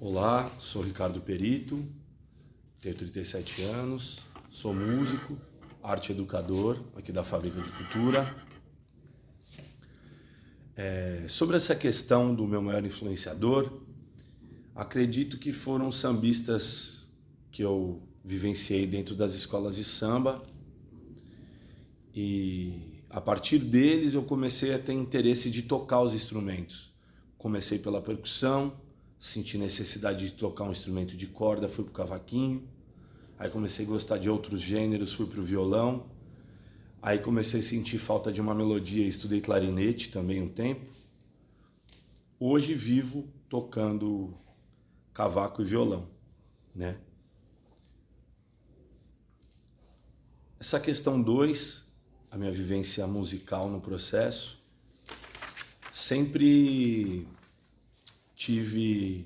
Olá, sou Ricardo Perito, tenho 37 anos, sou músico, arte educador aqui da Fábrica de Cultura. Sobre essa questão do meu maior influenciador, acredito que foram sambistas que eu vivenciei dentro das escolas de samba e a partir deles eu comecei a ter interesse de tocar os instrumentos. Comecei pela percussão, senti necessidade de tocar um instrumento de corda, fui pro cavaquinho, aí comecei a gostar de outros gêneros, fui pro violão, aí comecei a sentir falta de uma melodia, estudei clarinete também um tempo. Hoje vivo tocando cavaco e violão, né? Essa questão 2, a minha vivência musical no processo, sempre tive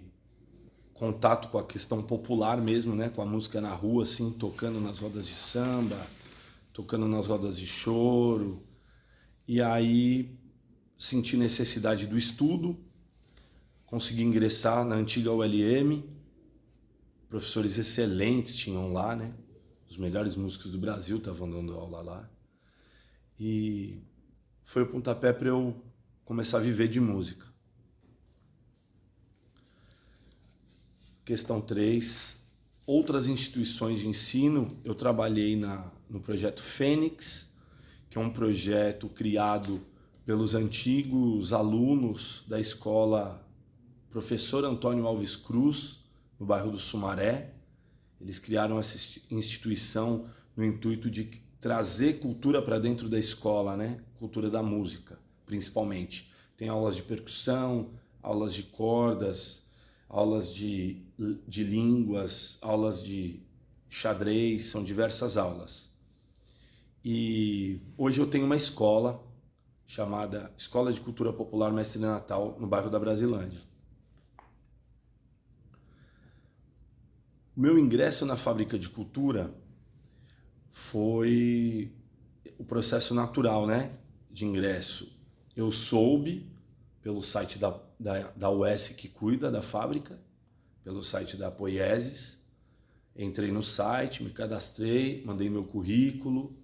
contato com a questão popular mesmo, né? Com a música na rua, assim, tocando nas rodas de samba, tocando nas rodas de choro. E aí senti necessidade do estudo, consegui ingressar na antiga ULM, professores excelentes tinham lá, né? Os melhores músicos do Brasil estavam dando aula lá. E foi o pontapé para eu começar a viver de música. Questão 3, outras instituições de ensino, eu trabalhei no projeto Fênix, que é um projeto criado pelos antigos alunos da escola Professor Antônio Alves Cruz, no bairro do Sumaré. Eles criaram essa instituição no intuito de trazer cultura para dentro da escola, né? Cultura da música, principalmente. Tem aulas de percussão, aulas de cordas, aulas de línguas, aulas de xadrez, são diversas aulas. E hoje eu tenho uma escola chamada Escola de Cultura Popular Mestre Natal, no bairro da Brasilândia. O meu ingresso na Fábrica de Cultura foi o processo natural, né, de ingresso. Eu soube pelo site da UES que cuida da fábrica, pelo site da Poieses. Entrei no site, me cadastrei, mandei meu currículo,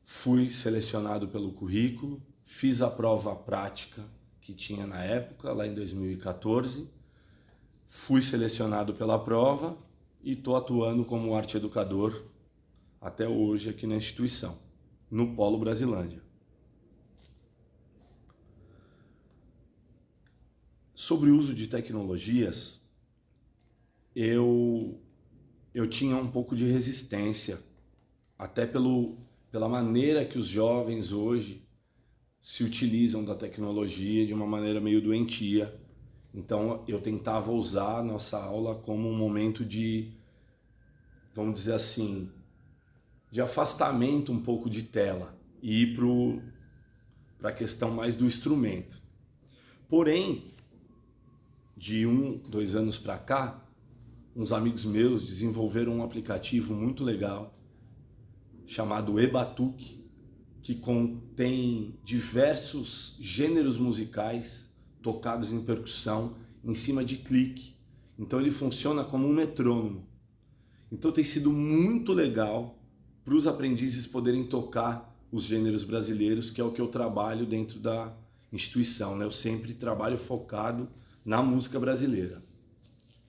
fui selecionado pelo currículo, fiz a prova prática que tinha na época, lá em 2014, fui selecionado pela prova e estou atuando como arte educador até hoje aqui na instituição, no Polo Brasilândia. Sobre o uso de tecnologias, eu tinha um pouco de resistência, até pela maneira que os jovens hoje se utilizam da tecnologia de uma maneira meio doentia. Então eu tentava usar a nossa aula como um momento de, vamos dizer assim, de afastamento um pouco de tela e ir para a questão mais do instrumento. Porém, de 2 anos para cá, uns amigos meus desenvolveram um aplicativo muito legal chamado eBatuque, que contém diversos gêneros musicais tocados em percussão em cima de clique. Então ele funciona como um metrônomo. Então tem sido muito legal para os aprendizes poderem tocar os gêneros brasileiros, que é o que eu trabalho dentro da instituição, né? Eu sempre trabalho focado na música brasileira.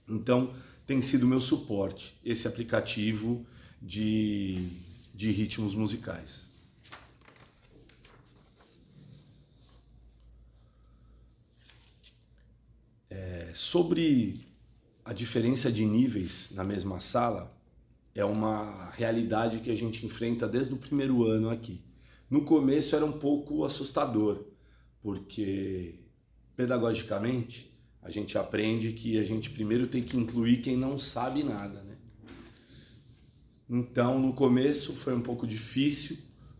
Então, tem sido meu suporte, esse aplicativo de ritmos musicais. Sobre a diferença de níveis na mesma sala, é uma realidade que a gente enfrenta desde o primeiro ano aqui. No começo era um pouco assustador, porque pedagogicamente a gente aprende que a gente primeiro tem que incluir quem não sabe nada, né? Então no começo foi um pouco difícil.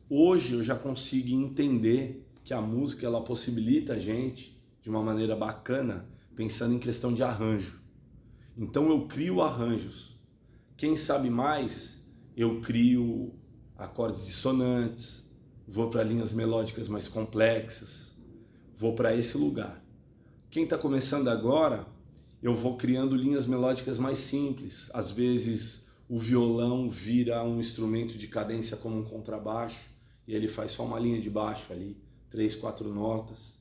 Hoje eu já consigo entender que a música ela possibilita a gente de uma maneira bacana, pensando em questão de arranjo. Então eu crio arranjos. Quem sabe mais, eu crio acordes dissonantes, vou para linhas melódicas mais complexas, vou para esse lugar. Quem está começando agora, eu vou criando linhas melódicas mais simples. Às vezes o violão vira um instrumento de cadência como um contrabaixo e ele faz só uma linha de baixo ali, 3, 4 notas.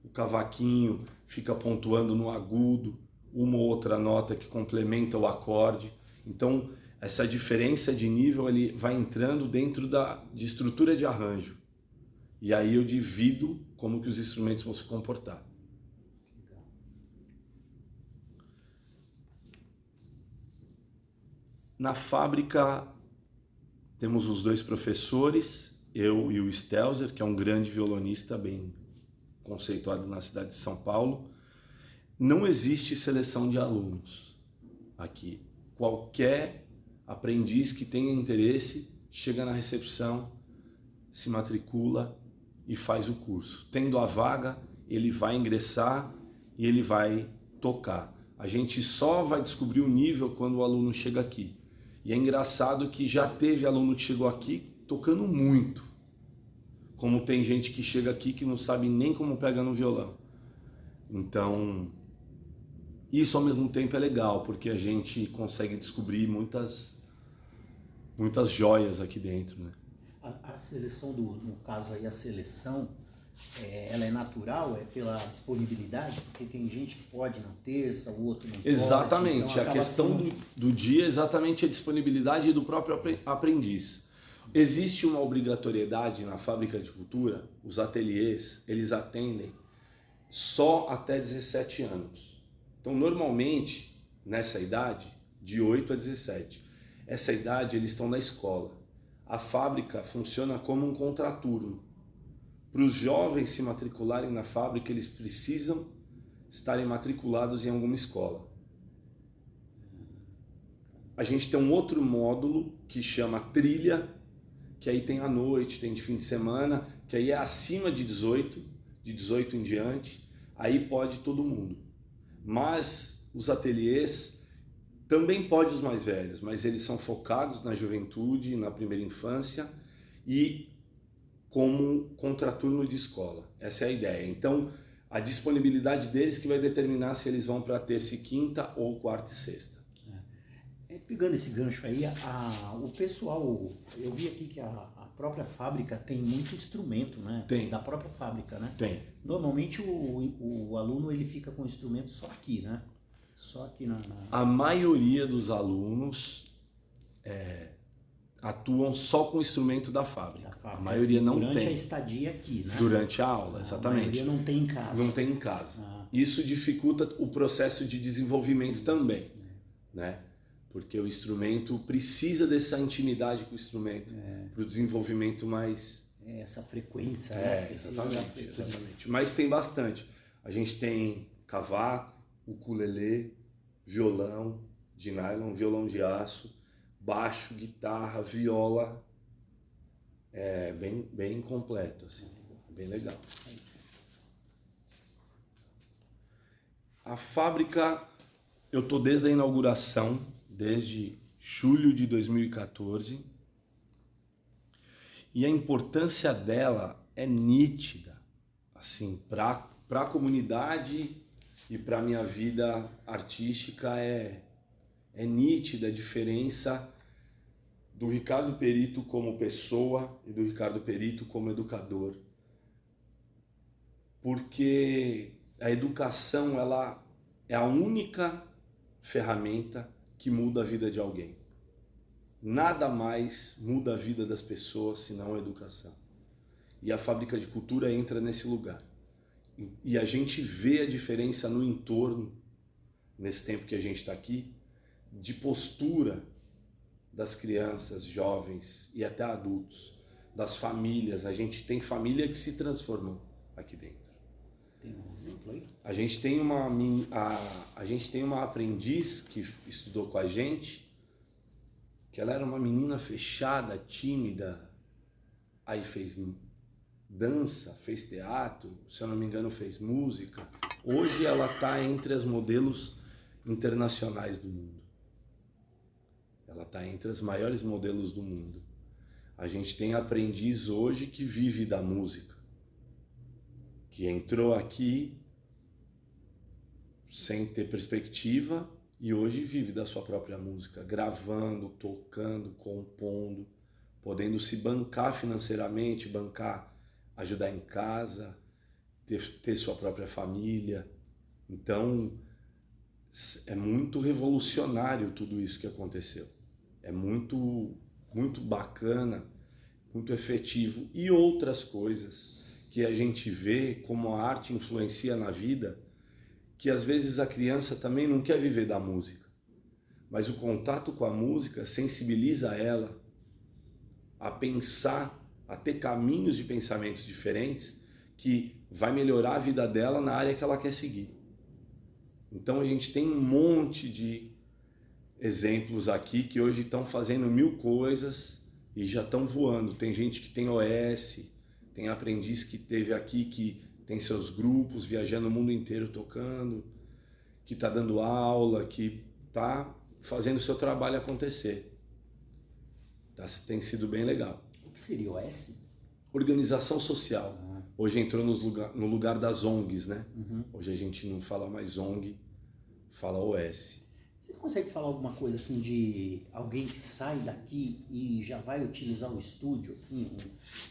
O cavaquinho fica pontuando no agudo, uma ou outra nota que complementa o acorde. Então, essa diferença de nível ele vai entrando dentro de estrutura de arranjo. E aí eu divido como que os instrumentos vão se comportar. Na fábrica temos os 2 professores, eu e o Stelzer, que é um grande violonista, bem conceituado na cidade de São Paulo. Não existe seleção de alunos aqui. Qualquer aprendiz que tenha interesse chega na recepção, se matricula e faz o curso. Tendo a vaga, ele vai ingressar e ele vai tocar. A gente só vai descobrir o nível quando o aluno chega aqui. E é engraçado que já teve aluno que chegou aqui tocando muito. Como tem gente que chega aqui que não sabe nem como pega no violão. Então, isso ao mesmo tempo é legal, porque a gente consegue descobrir muitas joias aqui dentro, né? A seleção, no caso aí, a seleção, ela é natural, é pela disponibilidade? Porque tem gente que pode na terça, o outro não pode. Exatamente, Então a questão do dia é exatamente a disponibilidade do próprio aprendiz. Existe uma obrigatoriedade na fábrica de cultura, os ateliês, eles atendem só até 17 anos. Então, normalmente, nessa idade, de 8 a 17, essa idade eles estão na escola. A fábrica funciona como um contraturno. Para os jovens se matricularem na fábrica, eles precisam estarem matriculados em alguma escola. A gente tem um outro módulo que chama trilha, que aí tem à noite, tem de fim de semana, que aí é acima de 18 em diante, aí pode todo mundo. Mas os ateliês também pode os mais velhos, mas eles são focados na juventude, na primeira infância e como contraturno de escola. Essa é a ideia. Então, a disponibilidade deles que vai determinar se eles vão para terça e quinta ou quarta e sexta. Pegando esse gancho aí, o pessoal, eu vi aqui que a própria fábrica tem muito instrumento, né? Tem. Da própria fábrica, né? Tem. Normalmente o aluno ele fica com o instrumento só aqui, né? Só aqui na... A maioria dos alunos atuam só com o instrumento da fábrica. A maioria não tem. Durante a estadia aqui, né? Durante a aula, exatamente. A maioria não tem em casa. Não tem em casa. Isso dificulta o processo de desenvolvimento também, né? Porque o instrumento precisa dessa intimidade com o instrumento para o desenvolvimento mais... essa frequência, né? Exatamente. Mas tem bastante. A gente tem cavaco, ukulele, violão de nylon, violão de aço, baixo, guitarra, viola. É bem completo, assim. Bem legal. A fábrica, eu tô desde a inauguração, desde julho de 2014, e a importância dela é nítida, assim, para a comunidade e para minha vida artística é nítida a diferença do Ricardo Perito como pessoa e do Ricardo Perito como educador, porque a educação ela é a única ferramenta que muda a vida de alguém. Nada mais muda a vida das pessoas senão a educação. E a fábrica de cultura entra nesse lugar. E a gente vê a diferença no entorno, nesse tempo que a gente está aqui, de postura das crianças, jovens e até adultos, das famílias. A gente tem família que se transformou aqui dentro. Tem um exemplo aí? A gente tem uma aprendiz que estudou com a gente, que ela era uma menina fechada, tímida, aí fez dança, fez teatro, se eu não me engano fez música. Hoje ela está entre as modelos internacionais do mundo. Ela está entre as maiores modelos do mundo. A gente tem aprendiz hoje que vive da música, que entrou aqui sem ter perspectiva, e hoje vive da sua própria música, gravando, tocando, compondo, podendo se bancar financeiramente, ajudar em casa, ter sua própria família. Então, é muito revolucionário tudo isso que aconteceu. É muito, muito bacana, muito efetivo. E outras coisas que a gente vê como a arte influencia na vida, que às vezes a criança também não quer viver da música, mas o contato com a música sensibiliza ela a pensar, a ter caminhos de pensamentos diferentes que vai melhorar a vida dela na área que ela quer seguir. Então a gente tem um monte de exemplos aqui que hoje estão fazendo 1000 coisas e já estão voando. Tem gente que tem OS, tem aprendiz que teve aqui que tem seus grupos viajando o mundo inteiro tocando, que está dando aula, que está fazendo o seu trabalho acontecer. Tem sido bem legal. O que seria o S? Organização social. Hoje entrou no lugar das ONGs, né? Uhum. Hoje a gente não fala mais ONG, fala OS. Você consegue falar alguma coisa assim de alguém que sai daqui e já vai utilizar o estúdio, assim,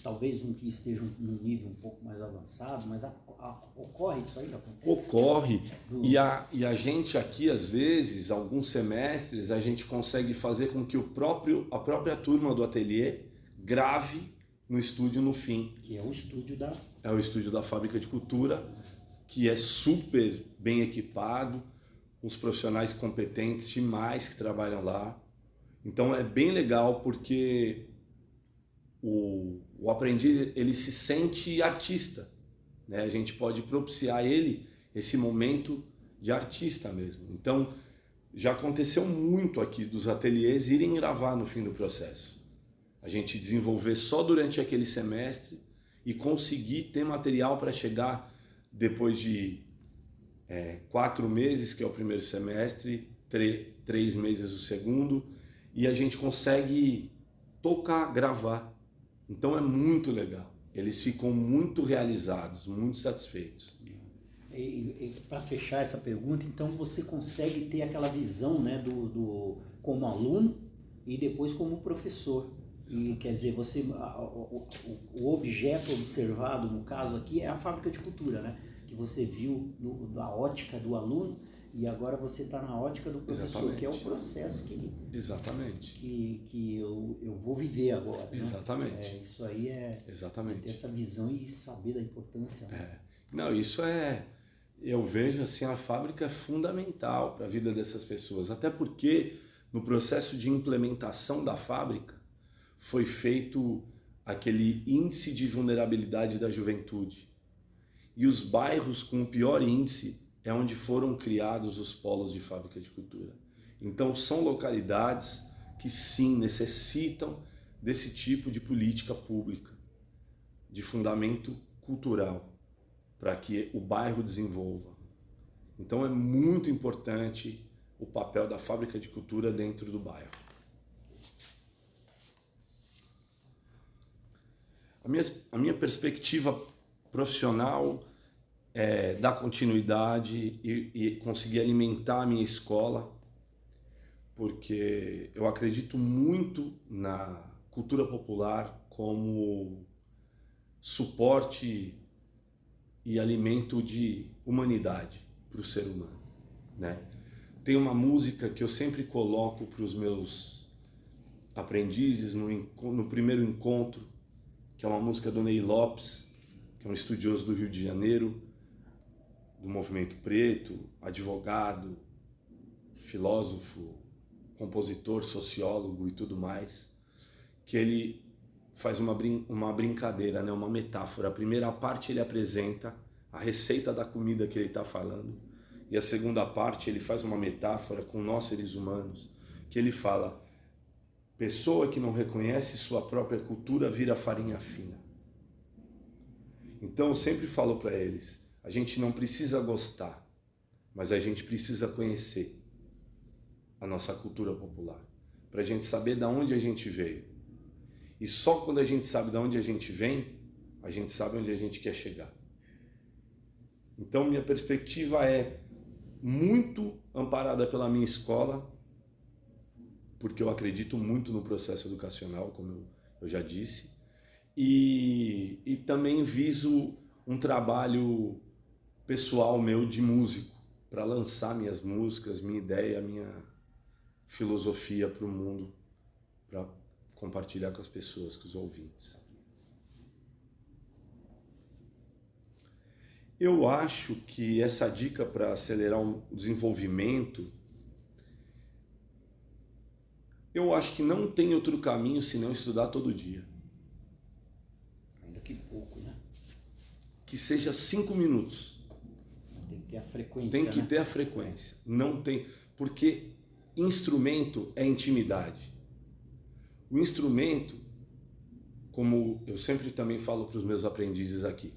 talvez um que esteja num nível um pouco mais avançado, mas ocorre isso aí? Acontece? Ocorre. E a gente aqui, às vezes, alguns semestres, a gente consegue fazer com que a própria turma do ateliê grave no estúdio no fim. Que é o estúdio da... É o estúdio da Fábrica de Cultura, que é super bem equipado, uns profissionais competentes demais que trabalham lá. Então é bem legal porque o aprendiz ele se sente artista, né? A gente pode propiciar ele esse momento de artista mesmo. Então já aconteceu muito aqui dos ateliês irem gravar no fim do processo. A gente desenvolver só durante aquele semestre e conseguir ter material para chegar depois de 4 meses, que é o primeiro semestre, 3 meses o segundo, e a gente consegue tocar, gravar. Então é muito legal. Eles ficam muito realizados, muito satisfeitos. E para fechar essa pergunta, então você consegue ter aquela visão, né, do como aluno e depois como professor. E quer dizer, o objeto observado, no caso aqui, é a Fábrica de Cultura, né? Que você viu da ótica do aluno e agora você está na ótica do professor. Exatamente. Que é o processo que, exatamente. que eu vou viver agora. Exatamente. Né? Isso aí exatamente. Ter essa visão e saber da importância. Né? Não, isso eu vejo assim, a fábrica é fundamental para a vida dessas pessoas, até porque no processo de implementação da fábrica foi feito aquele índice de vulnerabilidade da juventude. E os bairros com o pior índice é onde foram criados os polos de Fábrica de Cultura. Então são localidades que sim necessitam desse tipo de política pública, de fundamento cultural, para que o bairro desenvolva. Então é muito importante o papel da Fábrica de Cultura dentro do bairro. A minha perspectiva profissional é dar continuidade e conseguir alimentar a minha escola, porque eu acredito muito na cultura popular como suporte e alimento de humanidade para o ser humano, né? Tem uma música que eu sempre coloco para os meus aprendizes no primeiro encontro, que é uma música do Ney Lopes, que é um estudioso do Rio de Janeiro, do movimento preto, advogado, filósofo, compositor, sociólogo e tudo mais, que ele faz uma brincadeira, né? Uma metáfora. A primeira parte ele apresenta a receita da comida que ele está falando, e a segunda parte ele faz uma metáfora com nós seres humanos, que ele fala: pessoa que não reconhece sua própria cultura vira farinha fina. Então eu sempre falo para eles, a gente não precisa gostar, mas a gente precisa conhecer a nossa cultura popular, para a gente saber de onde a gente veio. E só quando a gente sabe de onde a gente vem, a gente sabe onde a gente quer chegar. Então minha perspectiva é muito amparada pela minha escola, porque eu acredito muito no processo educacional, como eu já disse, e também viso um trabalho pessoal meu de músico, para lançar minhas músicas, minha ideia, minha filosofia para o mundo, para compartilhar com as pessoas, com os ouvintes. Eu acho que essa dica para acelerar o desenvolvimento, eu acho que não tem outro caminho senão estudar todo dia. Ainda que pouco, né? Que seja 5 minutos. Tem que ter a frequência, Tem que né? ter a frequência. Não tem, porque instrumento é intimidade. O instrumento, como eu sempre também falo para os meus aprendizes aqui,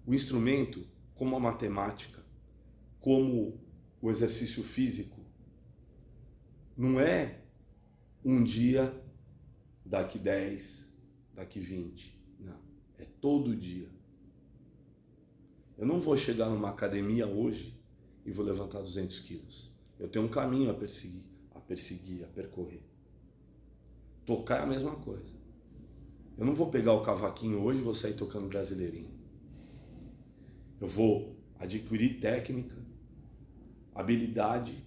o instrumento, como a matemática, como o exercício físico, não é um dia, daqui 10, daqui 20. Não, é todo dia. Eu não vou chegar numa academia hoje e vou levantar 200 quilos. Eu tenho um caminho a perseguir, a percorrer. Tocar é a mesma coisa. Eu não vou pegar o cavaquinho hoje e vou sair tocando brasileirinho. Eu vou adquirir técnica, habilidade.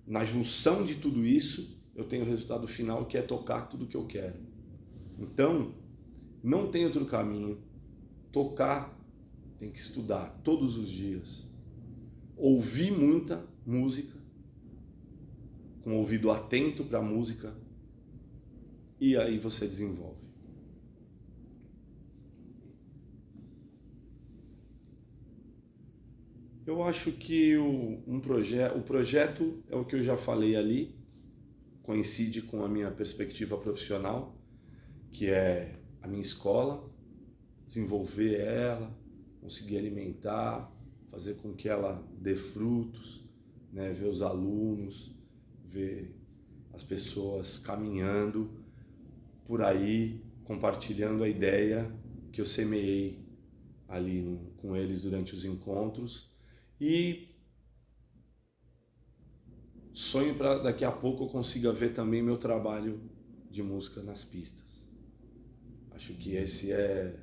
Na junção de tudo isso, eu tenho o resultado final, que é tocar tudo que eu quero. Então, não tem outro caminho. Tocar, tem que estudar todos os dias. Ouvir muita música, com o ouvido atento para a música, e aí você desenvolve. Eu acho que o projeto é o que eu já falei ali, coincide com a minha perspectiva profissional, que é a minha escola, desenvolver ela, conseguir alimentar, fazer com que ela dê frutos, né? Ver os alunos, ver as pessoas caminhando por aí, compartilhando a ideia que eu semeei ali com eles durante os encontros. E sonho para daqui a pouco eu consiga ver também meu trabalho de música nas pistas. Acho que esse é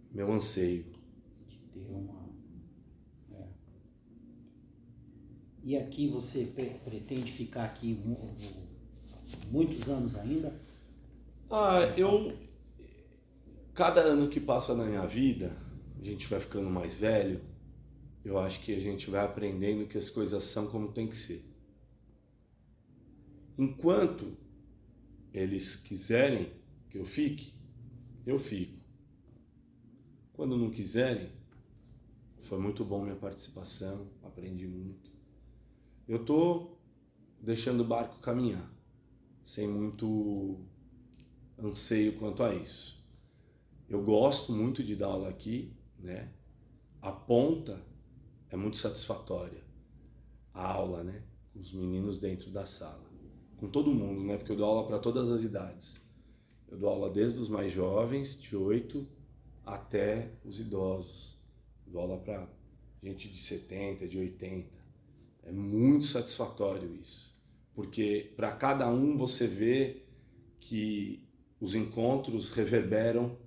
meu anseio. De ter uma... E aqui você pretende ficar aqui muitos anos ainda? Cada ano que passa na minha vida, a gente vai ficando mais velho, eu acho que a gente vai aprendendo que as coisas são como tem que ser. Enquanto eles quiserem que eu fique, eu fico. Quando não quiserem, foi muito bom minha participação, aprendi muito. Eu estou deixando o barco caminhar, sem muito anseio quanto a isso. Eu gosto muito de dar aula aqui, né? A ponta é muito satisfatória, a aula, né? Com os meninos dentro da sala, com todo mundo, né? Porque eu dou aula para todas as idades. Eu dou aula desde os mais jovens, de 8, até os idosos. Eu dou aula para gente de 70, de 80. É muito satisfatório isso, porque para cada um você vê que os encontros reverberam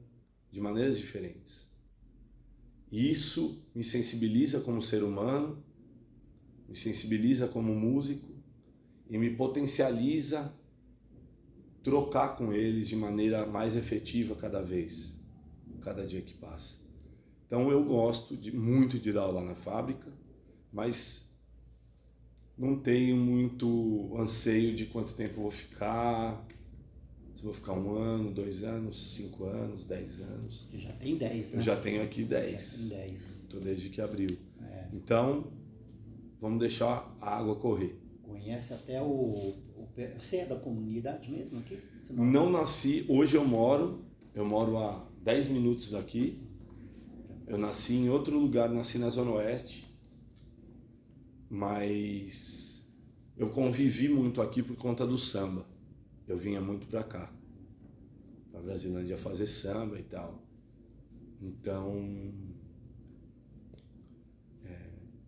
de maneiras diferentes. Isso me sensibiliza como ser humano, me sensibiliza como músico e me potencializa trocar com eles de maneira mais efetiva cada vez, cada dia que passa. Então eu gosto muito de dar aula na fábrica, mas não tenho muito anseio de quanto tempo eu vou ficar, se vou ficar 1 ano, 2 anos, 5 anos, 10 anos. Você já tem 10, né? Eu já tenho aqui 10. Já tem 10. Estou desde que abriu. Então, vamos deixar a água correr. Conhece até Você é da comunidade mesmo aqui? Não nasci, hoje eu moro a 10 minutos daqui. Eu nasci em outro lugar, nasci na Zona Oeste. Mas eu convivi muito aqui por conta do samba. Eu vinha muito pra cá, pra Brasilândia fazer samba e tal. Então,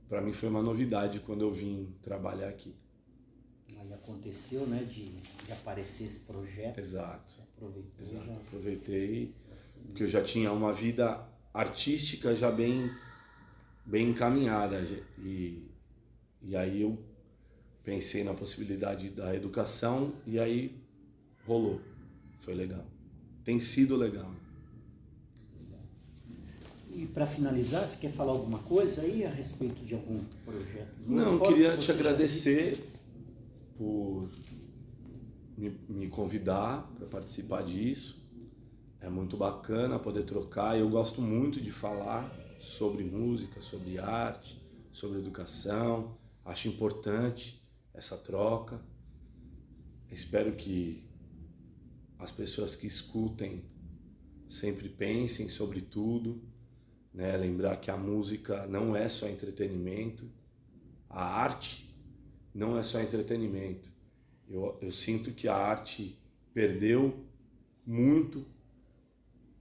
para mim foi uma novidade quando eu vim trabalhar aqui. Aí aconteceu, né, de aparecer esse projeto. Exato. Você aproveitou. Exato. Já... Aproveitei, porque eu já tinha uma vida artística já bem encaminhada. E aí eu pensei na possibilidade da educação e aí rolou. Foi legal. Tem sido legal. E para finalizar, você quer falar alguma coisa aí a respeito de algum projeto? Não, eu queria te agradecer por me convidar para participar disso. É muito bacana poder trocar. Eu gosto muito de falar sobre música, sobre arte, sobre educação. Acho importante essa troca. Espero que as pessoas que escutem sempre pensem sobre tudo, né? Lembrar que a música não é só entretenimento, a arte não é só entretenimento. Eu sinto que a arte perdeu muito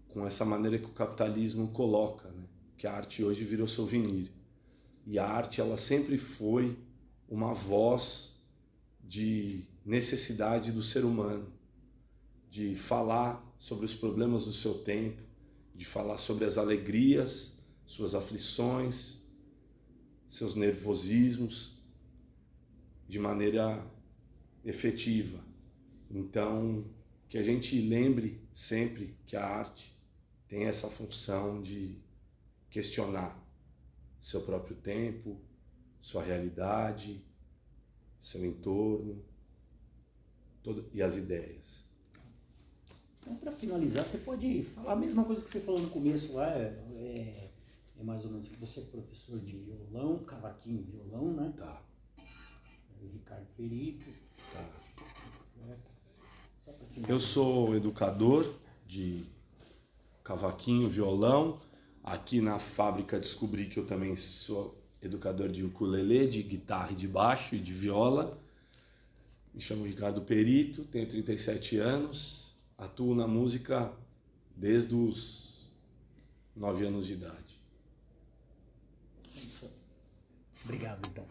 com essa maneira que o capitalismo coloca, né? Que a arte hoje virou souvenir. E a arte, ela sempre foi uma voz de necessidade do ser humano, de falar sobre os problemas do seu tempo, de falar sobre as alegrias, suas aflições, seus nervosismos, de maneira efetiva. Então, que a gente lembre sempre que a arte tem essa função de questionar seu próprio tempo, sua realidade, seu entorno e as ideias. Então, para finalizar, você pode falar a mesma coisa que você falou no começo lá, é mais ou menos que você é professor de violão, cavaquinho e violão, né? Tá. Ricardo Perito. Tá. Certo. Só para finalizar. Eu sou educador de cavaquinho, violão. Aqui na fábrica descobri que eu também sou educador de ukulele, de guitarra e de baixo e de viola. Me chamo Ricardo Perito, tenho 37 anos, atuo na música desde os 9 anos de idade. É isso. Obrigado, então.